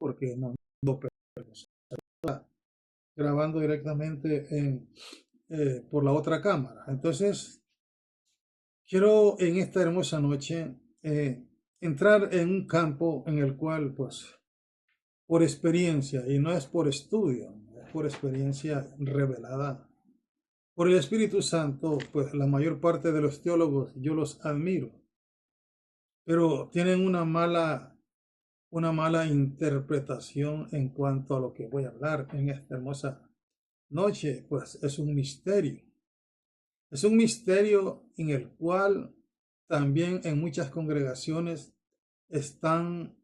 porque no lo perdemos. Está grabando directamente por la otra cámara. Entonces, quiero en esta hermosa noche entrar en un campo en el cual, pues, por experiencia, y no es por estudio, es por experiencia revelada por el Espíritu Santo, pues la mayor parte de los teólogos yo los admiro, pero tienen una mala interpretación en cuanto a lo que voy a hablar en esta hermosa noche, pues es un misterio. Es un misterio en el cual también en muchas congregaciones están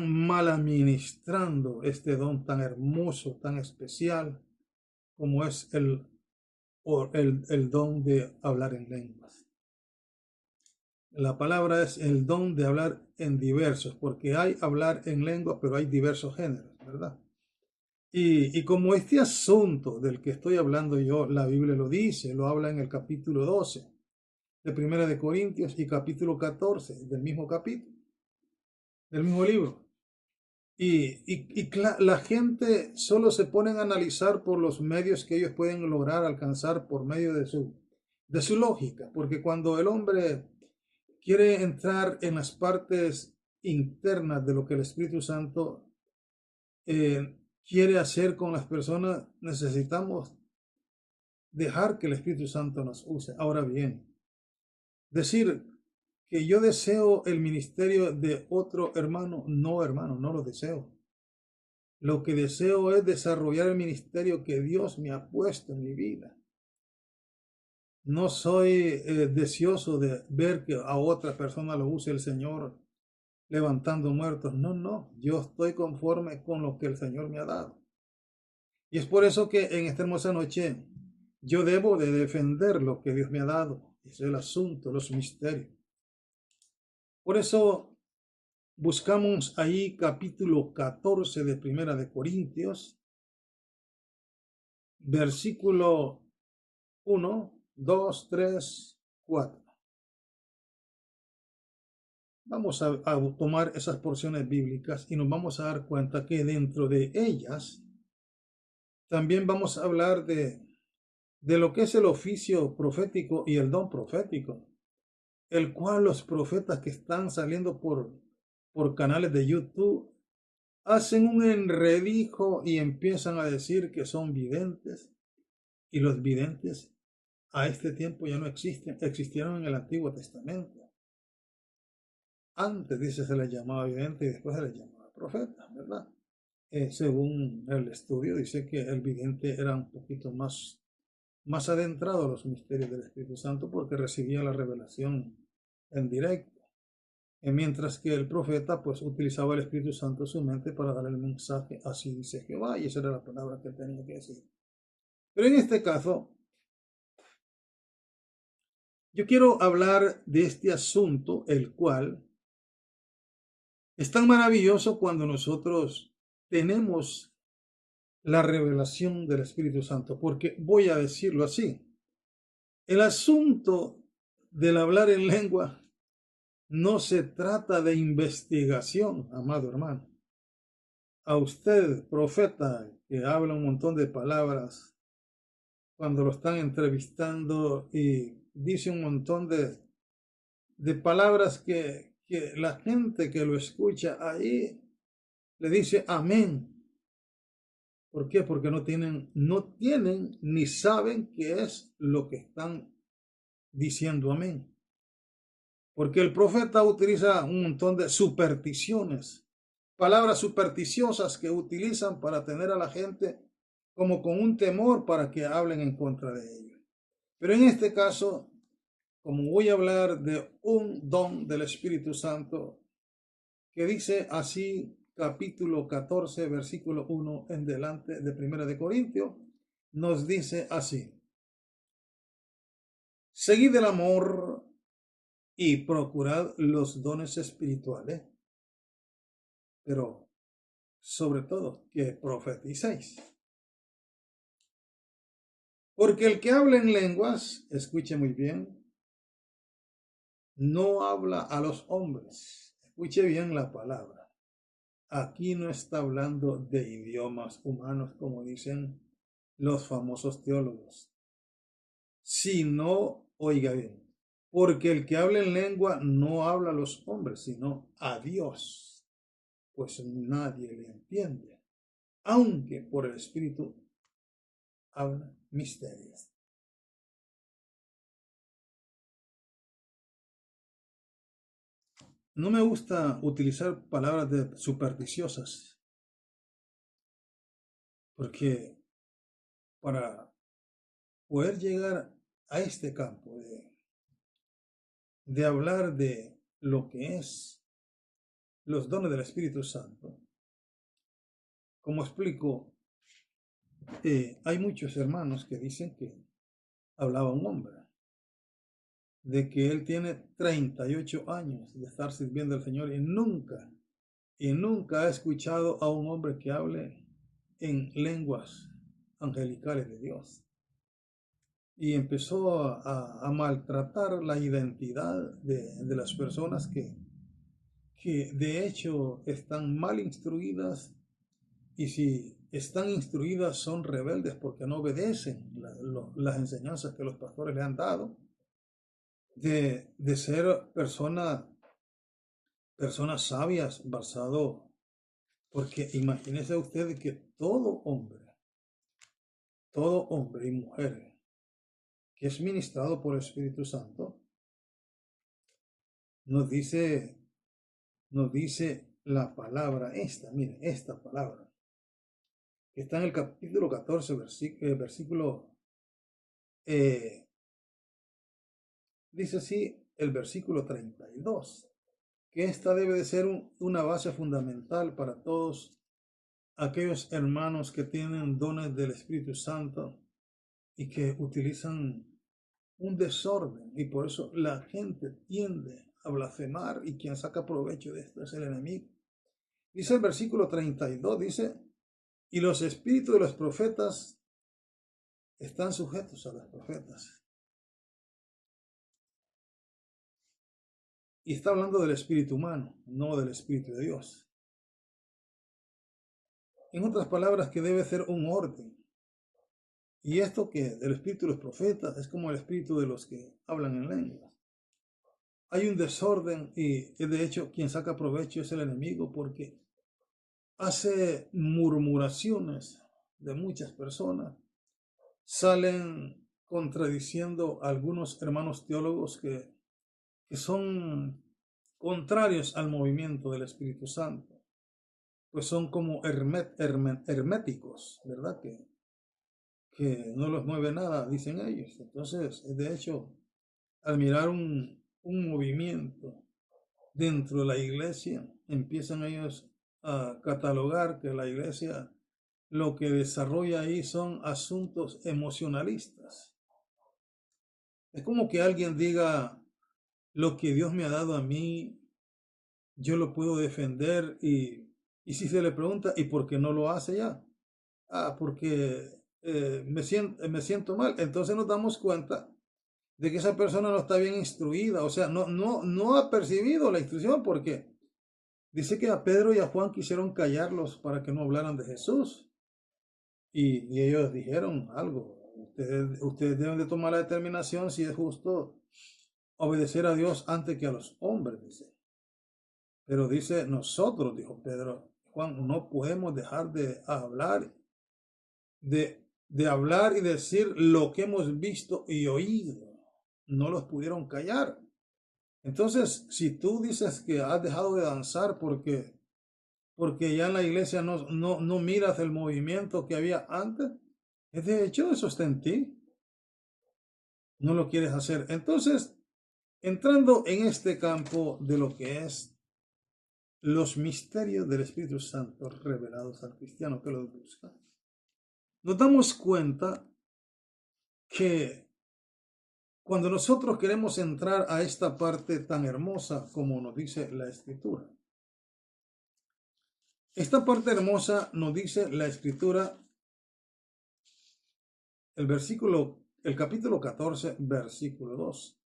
mal administrando este don tan hermoso, tan especial, como es el don de hablar en lenguas. La palabra es el don de hablar en diversos, porque hay hablar en lengua, pero hay diversos géneros, ¿verdad? Y como este asunto del que estoy hablando yo, la Biblia lo dice, lo habla en el capítulo 12 de Primera de Corintios y capítulo 14 del mismo capítulo, del mismo libro. La gente solo se pone a analizar por los medios que ellos pueden lograr alcanzar por medio de su lógica, porque cuando el hombre quiere entrar en las partes internas de lo que el Espíritu Santo quiere hacer con las personas, necesitamos dejar que el Espíritu Santo nos use. Ahora bien, decir que yo deseo el ministerio de otro hermano, no lo deseo. Lo que deseo es desarrollar el ministerio que Dios me ha puesto en mi vida. No soy deseoso de ver que a otra persona lo use el Señor levantando muertos. No, yo estoy conforme con lo que el Señor me ha dado. Y es por eso que en esta hermosa noche yo debo de defender lo que Dios me ha dado. Es el asunto, los misterios. Por eso buscamos ahí capítulo 14 de Primera de Corintios, versículo 1, 2, 3, 4. Vamos a tomar esas porciones bíblicas y nos vamos a dar cuenta que dentro de ellas también vamos a hablar de lo que es el oficio profético y el don profético, el cual los profetas que están saliendo por canales de YouTube hacen un enredijo y empiezan a decir que son videntes, y los videntes a este tiempo ya no existen, existieron en el Antiguo Testamento. Antes, dice, se les llamaba vidente y después se les llamaba profeta, ¿verdad? Según el estudio, dice que el vidente era un poquito más adentrado a los misterios del Espíritu Santo porque recibía la revelación en directo. Mientras que el profeta pues utilizaba el Espíritu Santo en su mente para dar el mensaje, así dice Jehová, y esa era la palabra que él tenía que decir. Pero en este caso, yo quiero hablar de este asunto, el cual es tan maravilloso cuando nosotros tenemos la revelación del Espíritu Santo, porque voy a decirlo así, el asunto del hablar en lengua no se trata de investigación, amado hermano. A usted, profeta, que habla un montón de palabras cuando lo están entrevistando y dice un montón de palabras que la gente que lo escucha ahí le dice amén. ¿Por qué? Porque no tienen ni saben qué es lo que están diciendo amén. Porque el profeta utiliza un montón de supersticiones, palabras supersticiosas que utilizan para tener a la gente como con un temor para que hablen en contra de ellos. Pero en este caso, como voy a hablar de un don del Espíritu Santo, que dice así, capítulo 14, versículo 1 en delante de Primera de Corintios, nos dice así: seguid el amor y procurad los dones espirituales, pero sobre todo que profeticéis. Porque el que habla en lenguas, escuche muy bien, no habla a los hombres. Escuche bien la palabra. aquí no está hablando de idiomas humanos, como dicen los famosos teólogos, sino, oiga bien, porque el que habla en lengua no habla a los hombres, sino a Dios, pues nadie le entiende, aunque por el Espíritu habla misterios. No me gusta utilizar palabras supersticiosas, porque para poder llegar a este campo de hablar de lo que es los dones del Espíritu Santo, como explico, hay muchos hermanos que dicen que hablaba un hombre, de que él tiene 38 años de estar sirviendo al Señor y nunca ha escuchado a un hombre que hable en lenguas angelicales de Dios. Y empezó a maltratar la identidad de las personas que de hecho están mal instruidas, y si están instruidas son rebeldes porque no obedecen las enseñanzas que los pastores le han dado, de ser personas sabias basado, porque imagínese usted que todo hombre y mujer que es ministrado por el Espíritu Santo, nos dice la palabra mire, esta palabra, que está en el capítulo 14, versículo, dice así, el versículo 32, que esta debe de ser una base fundamental para todos aquellos hermanos que tienen dones del Espíritu Santo y que utilizan un desorden, y por eso la gente tiende a blasfemar, y quien saca provecho de esto es el enemigo. Dice el versículo 32, dice, y los espíritus de los profetas están sujetos a los profetas. Y está hablando del espíritu humano, no del espíritu de Dios. En otras palabras, que debe ser un orden. Y esto que del espíritu de los profetas es como el espíritu de los que hablan en lenguas. Hay un desorden, y de hecho quien saca provecho es el enemigo, porque hace murmuraciones de muchas personas. Salen contradiciendo a algunos hermanos teólogos que son contrarios al movimiento del Espíritu Santo, pues son como herméticos, ¿verdad? Que no los mueve nada, dicen ellos. Entonces, de hecho, al mirar un movimiento dentro de la iglesia, empiezan ellos a catalogar que la iglesia lo que desarrolla ahí son asuntos emocionalistas. Es como que alguien diga, lo que Dios me ha dado a mí, yo lo puedo defender, y si se le pregunta, ¿y por qué no lo hace ya? Porque me siento mal. Entonces nos damos cuenta de que esa persona no está bien instruida, o sea, no ha percibido la instrucción, porque dice que a Pedro y a Juan quisieron callarlos para que no hablaran de Jesús. Y ellos dijeron algo, ustedes deben de tomar la determinación si es justo obedecer a Dios antes que a los hombres, dice. Pero dice, nosotros, dijo Pedro, Juan, no podemos dejar de hablar, de hablar y decir lo que hemos visto y oído. No los pudieron callar. Entonces, si tú dices que has dejado de danzar porque ya en la iglesia no miras el movimiento que había antes, de hecho eso está en ti. No lo quieres hacer. Entonces, entrando en este campo de lo que es los misterios del Espíritu Santo revelados al cristiano que los busca, nos damos cuenta que cuando nosotros queremos entrar a esta parte tan hermosa como nos dice la Escritura, esta parte hermosa nos dice la Escritura, el capítulo 14, versículo 2.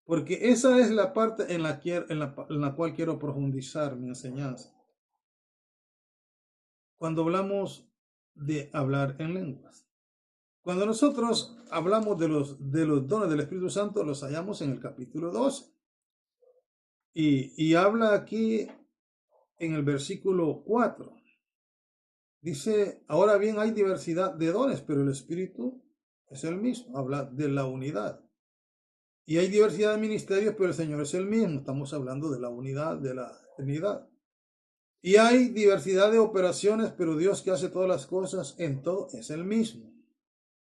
Porque esa es la parte en la cual quiero profundizar mi enseñanza. cuando hablamos de hablar en lenguas. Cuando nosotros hablamos de los dones del Espíritu Santo, los hallamos en el capítulo 12. Y habla aquí en el versículo 4. Dice, ahora bien hay diversidad de dones, pero el Espíritu es el mismo. Habla de la unidad. Y hay diversidad de ministerios, pero el Señor es el mismo. Estamos hablando de la unidad, de la Trinidad. Y hay diversidad de operaciones, pero Dios que hace todas las cosas en todo es el mismo.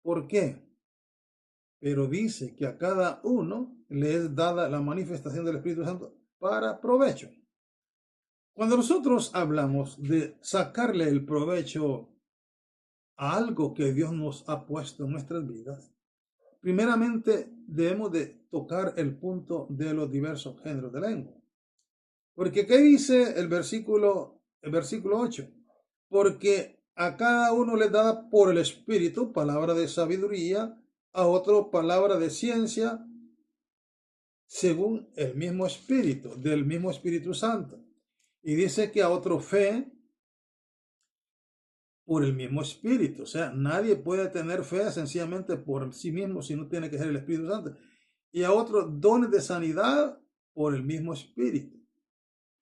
¿Por qué? Pero dice que a cada uno le es dada la manifestación del Espíritu Santo para provecho. Cuando nosotros hablamos de sacarle el provecho a algo que Dios nos ha puesto en nuestras vidas, primeramente debemos de tocar el punto de los diversos géneros de lengua. Porque ¿qué dice el versículo 8? Porque a cada uno le da por el Espíritu palabra de sabiduría, a otro palabra de ciencia, según el mismo Espíritu, del mismo Espíritu Santo. Y dice que a otro fe por el mismo Espíritu. O sea, nadie puede tener fe sencillamente por sí mismo si no tiene que ser el Espíritu Santo. Y a otros dones de sanidad por el mismo Espíritu.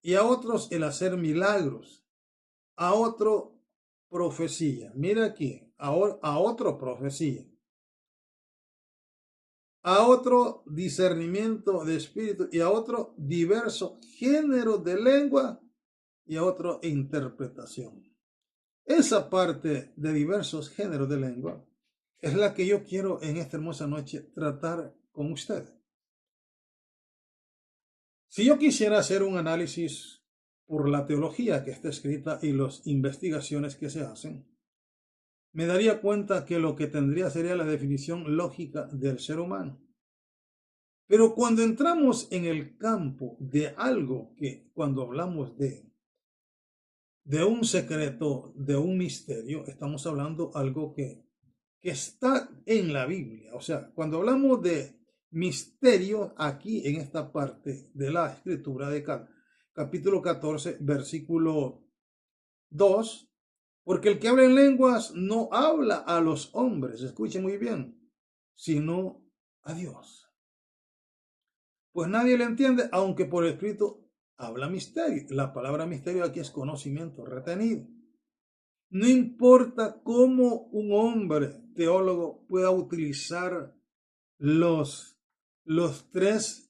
Y a otros el hacer milagros. A otro profecía. Mira aquí, a otro profecía. A otro discernimiento de espíritu y a otro diverso género de lengua y a otro interpretación. Esa parte de diversos géneros de lengua es la que yo quiero en esta hermosa noche tratar con usted. Si yo quisiera hacer un análisis por la teología que está escrita y las investigaciones que se hacen, me daría cuenta que lo que tendría sería la definición lógica del ser humano. Pero cuando entramos en el campo de algo que cuando hablamos de un secreto, de un misterio, estamos hablando algo que está en la Biblia. O sea, cuando hablamos de misterio aquí en esta parte de la escritura de capítulo 14, versículo 2, porque el que habla en lenguas no habla a los hombres, escuche muy bien, sino a Dios. Pues nadie le entiende, aunque por escrito habla misterio. La palabra misterio aquí es conocimiento retenido. No importa cómo un hombre teólogo pueda utilizar los tres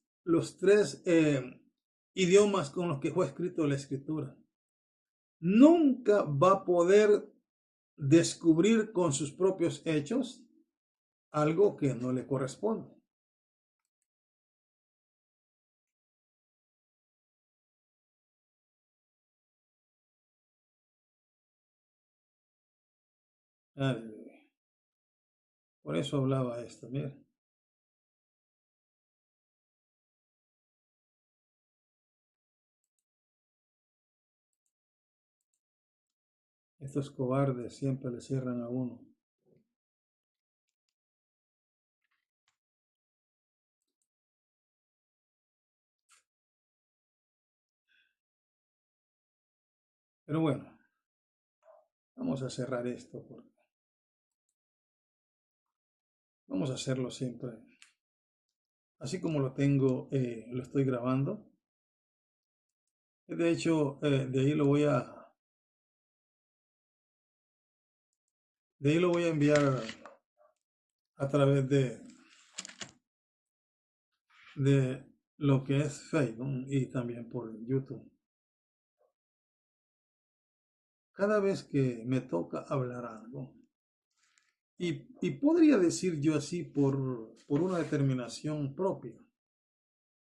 idiomas con los que fue escrito la escritura. Nunca va a poder descubrir con sus propios hechos algo que no le corresponde. Por eso hablaba esto, mira. Estos cobardes siempre le cierran a uno. Pero bueno, vamos a cerrar esto porque vamos a hacerlo siempre. Así como lo tengo, lo estoy grabando. De hecho, de ahí lo voy a enviar a través de lo que es Facebook y también por YouTube. Cada vez que me toca hablar algo, y podría decir yo así por una determinación propia,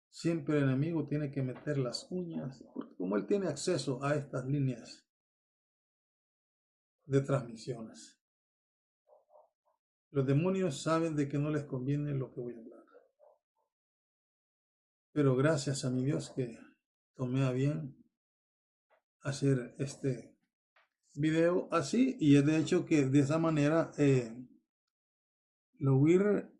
siempre el enemigo tiene que meter las uñas, porque como él tiene acceso a estas líneas de transmisiones, los demonios saben de que no les conviene lo que voy a hablar. Pero gracias a mi Dios que tomé a bien hacer este video así, y es de hecho que de esa manera lo voy a ir